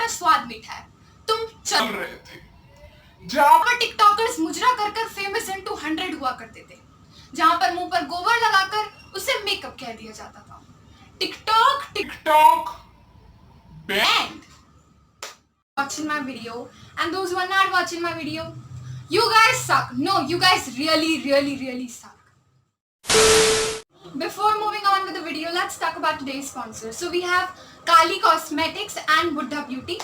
स्वाद मीठा है। तुम चल रहे थे जहाँ पर टिकटॉकर्स मुजरा कर कर फेमस इनटू 100 हुआ करते थे, जहाँ पर मुंह पर गोबर लगाकर उसे मेकअप कह दिया जाता था। TikTok TikTok band. Watching my video and those who are not watching my video, you guys suck. No, you guys really suck. Before moving on with the video, let's talk about today's sponsor. So we have Kali Cosmetics and Buddha Beauty.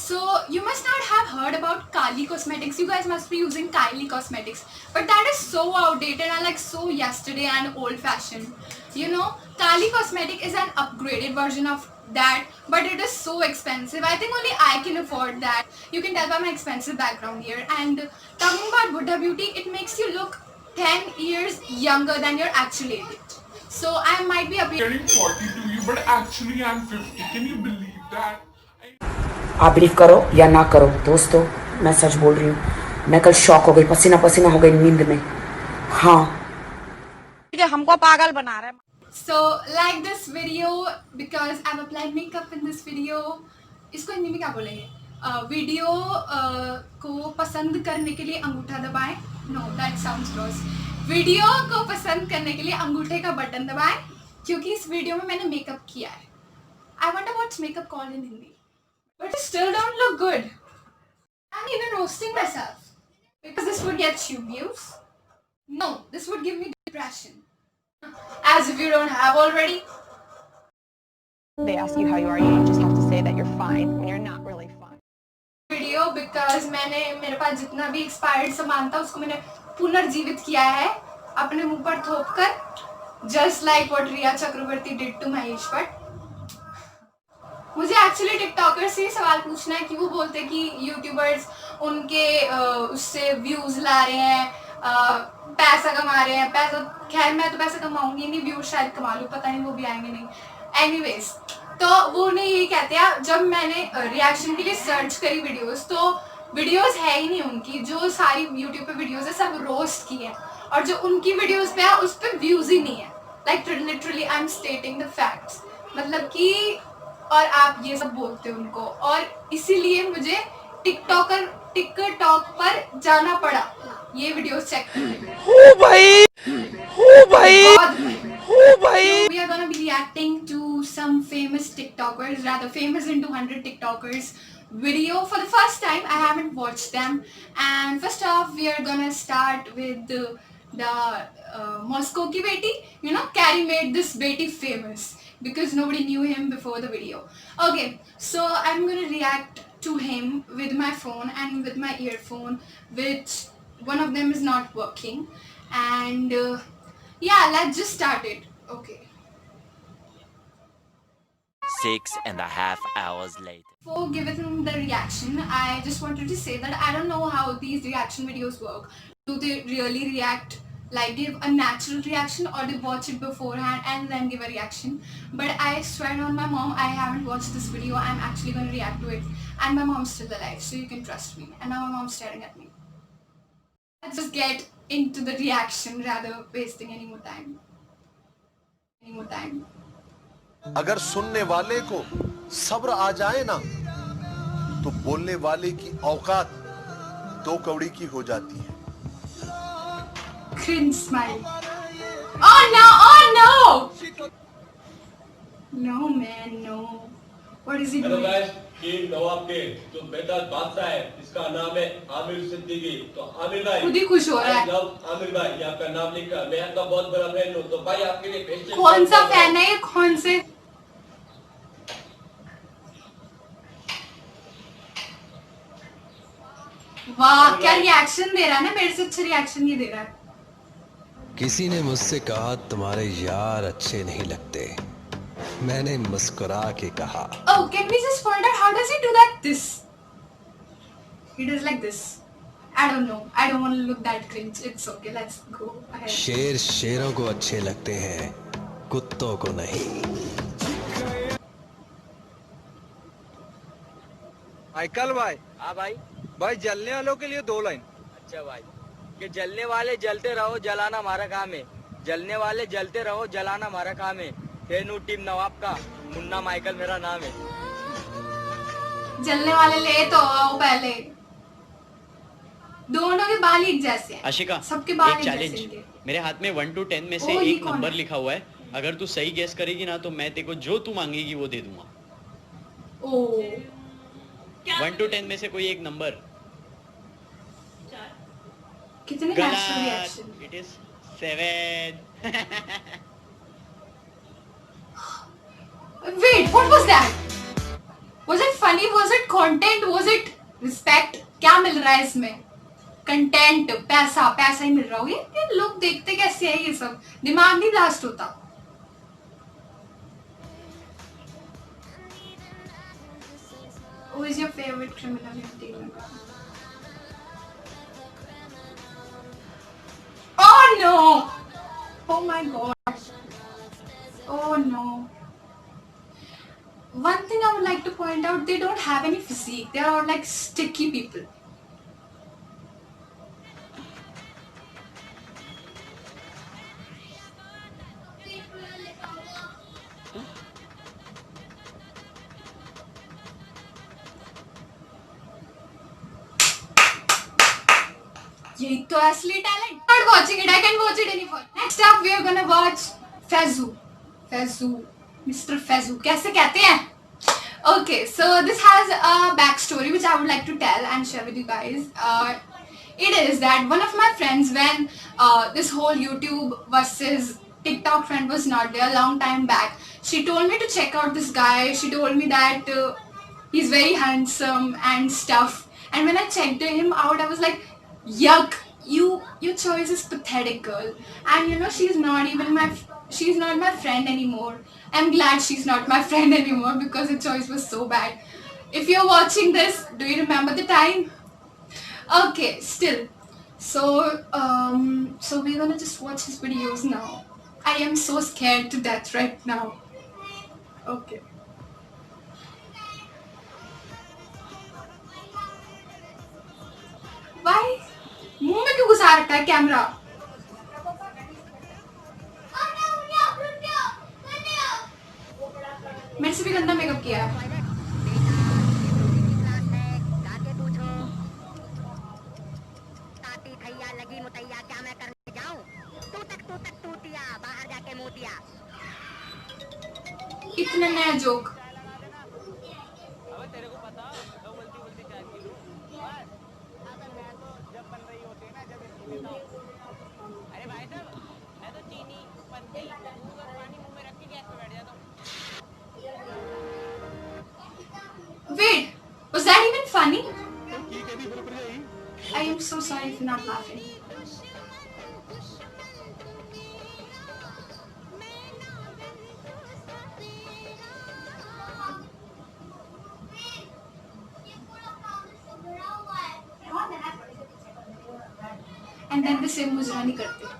So you must not have heard about Kali Cosmetics. You guys must be using Kylie Cosmetics, but that is so outdated and like so yesterday and old-fashioned. You know, Kali Cosmetic is an upgraded version of that, but it is so expensive. I think only I can afford that. You can tell by my expensive background here. And talking about Buddha Beauty, it makes you look 10 years younger than your actual age. So I might be appearing 40 to you, but actually I'm 50. Can you believe that? आप believe करो या ना करो दोस्तों, मैं सच बोल रही हूँ, मैं कल शॉक हो गई, पसीना पसीना हो गई नींद में। हाँ, हमको पागल बना रहे हैं। So like this video because I've applied makeup in this video. इसको हिंदी में क्या बोलेंगे? वीडियो को पसंद करने के लिए अंगूठा दबाएं. No, that sounds gross. Video को पसंद करने के लिए अंगूठे का बटन दबाएं, क्योंकि इस वीडियो में मैंने मेकअप किया है. I wonder what's makeup called in Hindi. But you still don't look good. I'm even roasting myself because this would get you views. No, this would give me depression. As if you don't have already. They ask you how you are, you just have to say that you're fine when you're not really fine. Video because मेरे पास जितना भी expired सामान था उसको मैंने पुनर्जीवित किया है अपने मुंह पर थोप कर, just like what Riya Chakraborty did to Mahesh Bhatt. मुझे एक्चुअली टिकटॉकर से सवाल पूछना है कि वो बोलते कि यूट्यूबर्स उनके उससे व्यूज ला रहे हैं, पैसा कमा रहे हैं. पैसा खैर मैं तो पैसा कमाऊंगी नहीं, व्यूज शायद कमा लूँ, पता नहीं वो भी आएंगे नहीं. एनीवेज, तो वो उन्हें ये कहते हैं, जब मैंने रिएक्शन के लिए सर्च करी वीडियोस तो वीडियोस है ही नहीं उनकी. जो सारी यूट्यूब पे वीडियोस है सब रोस्ट की है, और जो उनकी वीडियोस पे है उस पर व्यूज ही नहीं है. Like literally I am stating the facts. मतलब कि और आप ये सब बोलते हो उनको, और इसीलिए मुझे टिकटॉक पर जाना पड़ा ये वीडियोस चेक करने. हो भाई we are gonna be reacting to some famous TikTokers, rather famous into 100 TikTokers video for the first time. I haven't watched them, and first off we are gonna start with the Moscow ki beti. You know, Carrie made this beti famous because nobody knew him before the video. Okay, so I'm gonna react to him with my phone and with my earphone, which one of them is not working. And yeah, let's just start it. Okay. 6.5 hours later. Before giving the reaction, I just wanted to say that I don't know how these reaction videos work. Do they really react, like give a natural reaction, or they watch it beforehand and then give a reaction? But I swear on my mom, I haven't watched this video. I'm actually going to react to it, and my mom's still alive, so you can trust me. And now my mom's staring at me. Let's just get into the reaction rather wasting any more time. अगर सुनने वाले को सब्र आ जाए ना, तो बोलने वाले की औकात 2 कौड़ी की हो जाती है. Cringe smile. Oh no! No man, no. What is he doing? Hello guys, king नवाब के जो बेताज बादशाह है, इसका नाम है आमिर सिद्दीकी. तो आमिर भाई खुद ही खुश हो रहा है. आमिर भाई, ये आपका नाम लिखा. मैं आपका बहुत बड़ा फैन हूँ. तो भाई आपके लिए पेश कौन सा फैन है ये? कौन से? वाह, क्या रिएक्शन दे रहा है ना. मेरे से अच्छा रिएक्शन ये दे रहा है. किसी ने मुझसे कहा तुम्हारे यार अच्छे नहीं लगते. मैंने मुस्कुरा के कहा. Oh, can we just find out how does he do that? This. He does like this. I don't know. I don't want to look that cringe. It's okay. Let's go ahead. शेर शेरों को अच्छे लगते हैं, कुत्तों को नहीं. Michael भाई. हाँ भाई. भाई जलने वालों के लिए 2 लाइन. अच्छा भाई, कि जलने वाले जलते रहो, जलाना हमारा काम है. जलने वाले जलते रहो, जलाना हमारा काम है. फैन हूँ टीम नवाब का, मुन्ना माइकल मेरा नाम है. जलने वाले ले तो आओ पहले। दोनों के बाल एक जैसे हैं। आशिका, सबके बाल एक एक जैसे चैलेंज। हैं। मेरे हाथ में 1 to 10 में से ओ, ये एक कौन नंबर है? लिखा हुआ है। अगर तू सही गेस करेगी ना तो मैं तेरे को जो तू मांगेगी वो दे दूंगा। ओ 1 to 10 में से कोई एक नंबर। कितने नेचुरल गलत। Reaction. It is 7। Wait, what was that? Was it funny? Was it content? Was it respect? क्या मिल रहा है इसमें? कंटेंट, पैसा, पैसा ही मिल रहा होगा। ये लोग देखते कैसे है ये सब? दिमाग नहीं ब्लास्ट होता। Who is your favorite criminal in Telegram? Oh no! Oh my god! Oh no! One thing I would like to point out, they don't have any physique. They are all like sticky people. यही तो असली talent. Not watching it. I can watch it anymore. Next up, we are gonna watch Fezzu. Fezzu. Mr. Fezzu. कैसे कहते हैं? Okay, so this has a backstory which I would like to tell and share with you guys. It is that one of my friends, when this whole YouTube versus TikTok trend was not there a long time back, she told me to check out this guy. She told me that he's very handsome and stuff. And when I checked him out, I was like, yuck, your choice is pathetic, girl. And you know, she's not my friend anymore. I'm glad she's not my friend anymore because the choice was so bad. If you're watching this, do you remember the time? Okay, still. So we're gonna just watch his videos now. I am so scared to death right now. Okay. Why? मुंह में क्यों घुसा रखा है camera? मेरे से भी गंदा मेकअप किया है. इतने नया joke. Wait, was that even funny? I am so sorry for not laughing. And then the same मुजरानी करते.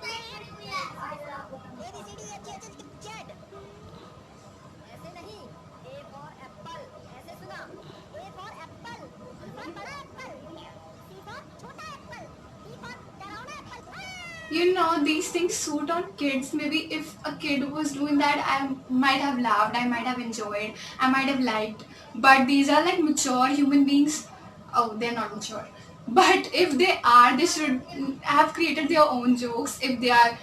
You know, these things suit on kids. Maybe if a kid was doing that, I might have laughed, I might have enjoyed, I might have liked. But these are like mature human beings. Oh, they're not mature. But if they are, they should have created their own jokes. If they are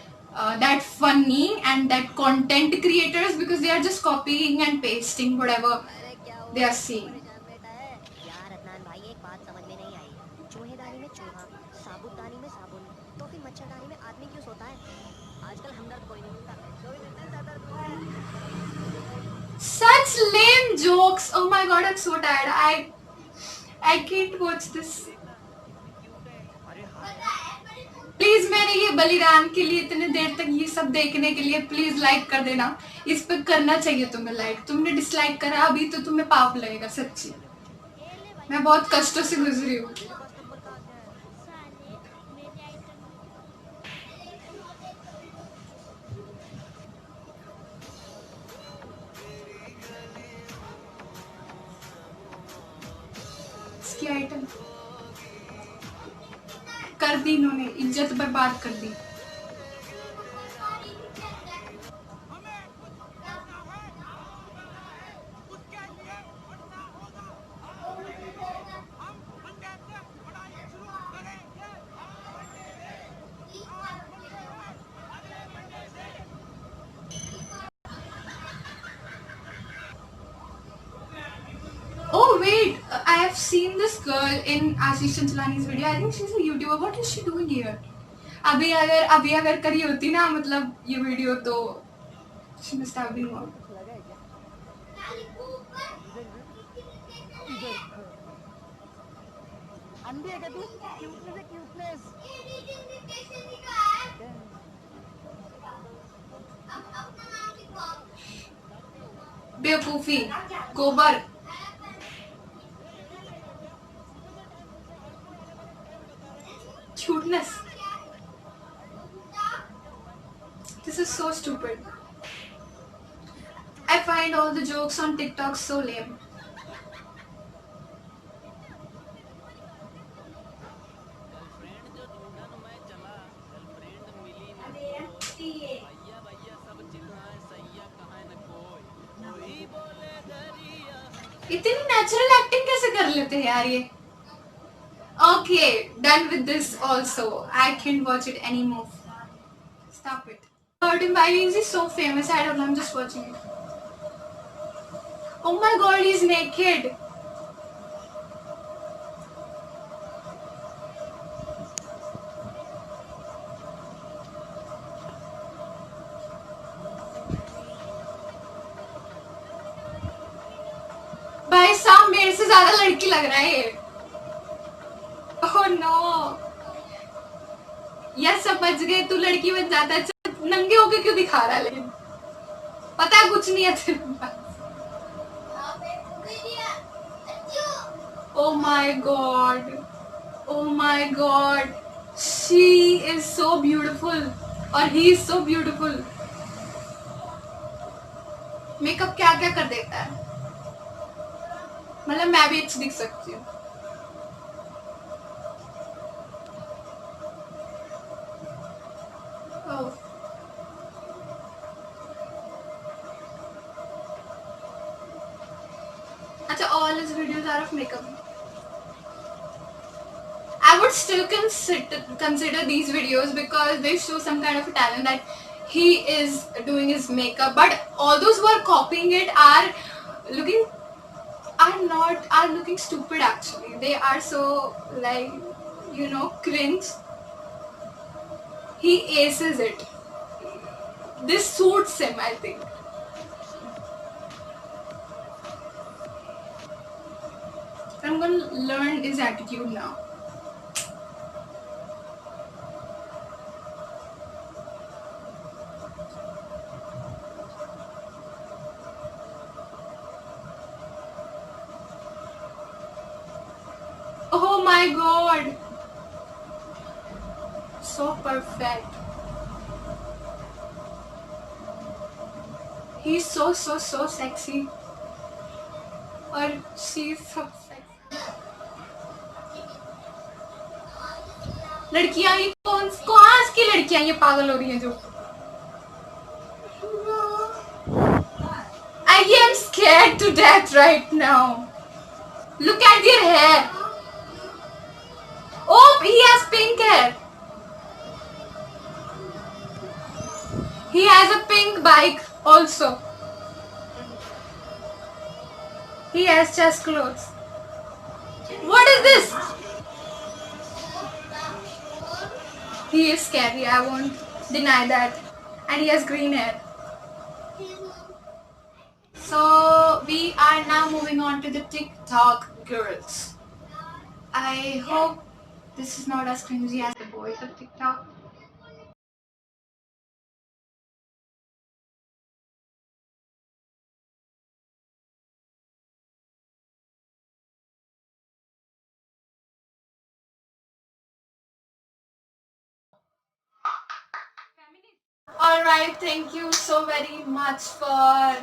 that funny and that content creators, because they are just copying and pasting whatever they are seeing. Such lame jokes. Oh my god, I'm so tired. I can't watch this. Please मेरे ये बलिदान के लिए, इतने देर तक ये सब देखने के लिए प्लीज लाइक कर देना. इस पे करना चाहिए तुम्हें लाइक. तुमने डिसलाइक करा अभी तो तुम्हें पाप लगेगा सच्ची. मैं बहुत कष्टों से गुजरी हूँ. इसकी आइटम कर दी इन्होंने, इज्जत बर्बाद कर दी. I have seen this girl in Ashish Chanchalani's video. I think she's a YouTuber. What is she doing here? अभी अगर करी होती ना मतलब ये वीडियो तो she must have been one. बेवकूफी गोबर cuteness. This is so stupid. I find all the jokes on TikTok so lame. इतनी नेचुरल एक्टिंग कैसे कर लेते हैं यार ये? Okay, done with this also. I can't watch it anymore. Stop it. Curtin Bylines is so famous. I don't know. I'm just watching it. Oh my God, he's naked. भाई साहब मेरे से ज्यादा लड़की लग रहा है ये। Oh no. यार समझ गए तू लड़की बन जाता है, नंगे होके क्यों दिखा रहा है? लेकिन पता है कुछ नहीं है तेरे पास। Oh my God. Oh my God. She is so beautiful और he is so beautiful. Makeup क्या क्या कर देता है, मतलब मैं भी अच्छी दिख सकती हूँ। Oh. अच्छा, all his videos are of makeup. I would still consider these videos because they show some kind of a talent that he is doing his makeup. But all those who are copying it are looking stupid actually. They are so like, you know, cringe. He aces it. This suits him, I think. I'm gonna learn his attitude now. Oh my God. So perfect. He's so sexy. Or she's so sexy. लड़कियां ये कौन की लड़कियां ये पागल हो रही हैं जो? I am scared to death right now. Look at their hair. Oh, he has pink hair. He has a pink bike also. He has chest clothes. What is this? He is scary, I won't deny that. And he has green hair. So we are now moving on to the TikTok girls. I hope this is not as cringy as the boys of TikTok. Alright, thank you so very much for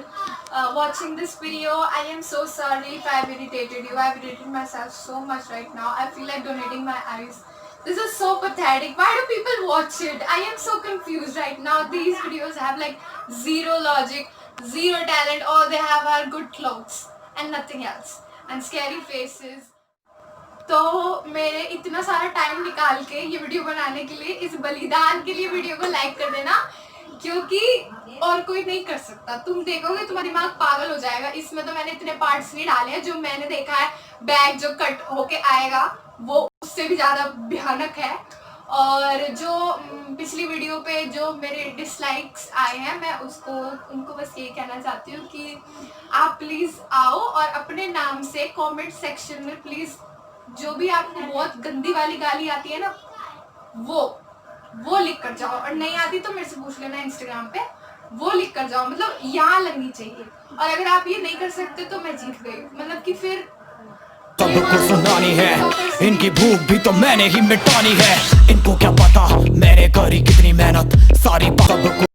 watching this video. I am so sorry if I've irritated you. I've irritated myself so much right now. I feel like donating my eyes. This is so pathetic. Why do people watch it? I am so confused right now. These videos have like zero logic, zero talent. All they have are good clothes and nothing else. And scary faces. तो मेरे इतना सारा time निकाल के ये video बनाने के लिए, इस बलिदान के लिए वीडियो को लाइक कर देना, क्योंकि और कोई नहीं कर सकता। तुम देखोगे तुम्हारा दिमाग पागल हो जाएगा। इसमें तो मैंने इतने पार्ट्स नहीं डाले हैं। जो मैंने देखा है बैग जो कट होके आएगा वो उससे भी ज्यादा भयानक है। और जो पिछली वीडियो पे जो मेरे डिसलाइक्स आए हैं, मैं उनको बस ये कहना चाहती हूँ कि आप प्लीज आओ और अपने नाम से कमेंट सेक्शन में प्लीज जो भी आपको बहुत गंदी वाली गाली आती है ना वो लिख कर जाओ। और नहीं आती तो मेरे से पूछ लेना इंस्टाग्राम पे, वो लिख कर जाओ। मतलब यहाँ लगनी चाहिए। और अगर आप ये नहीं कर सकते तो मैं जीत गई। मतलब कि फिर सबको सुनानी है, इनकी भूख भी तो मैंने ही मिटानी है। इनको क्या पता मैंने करी कितनी मेहनत, सारी सबको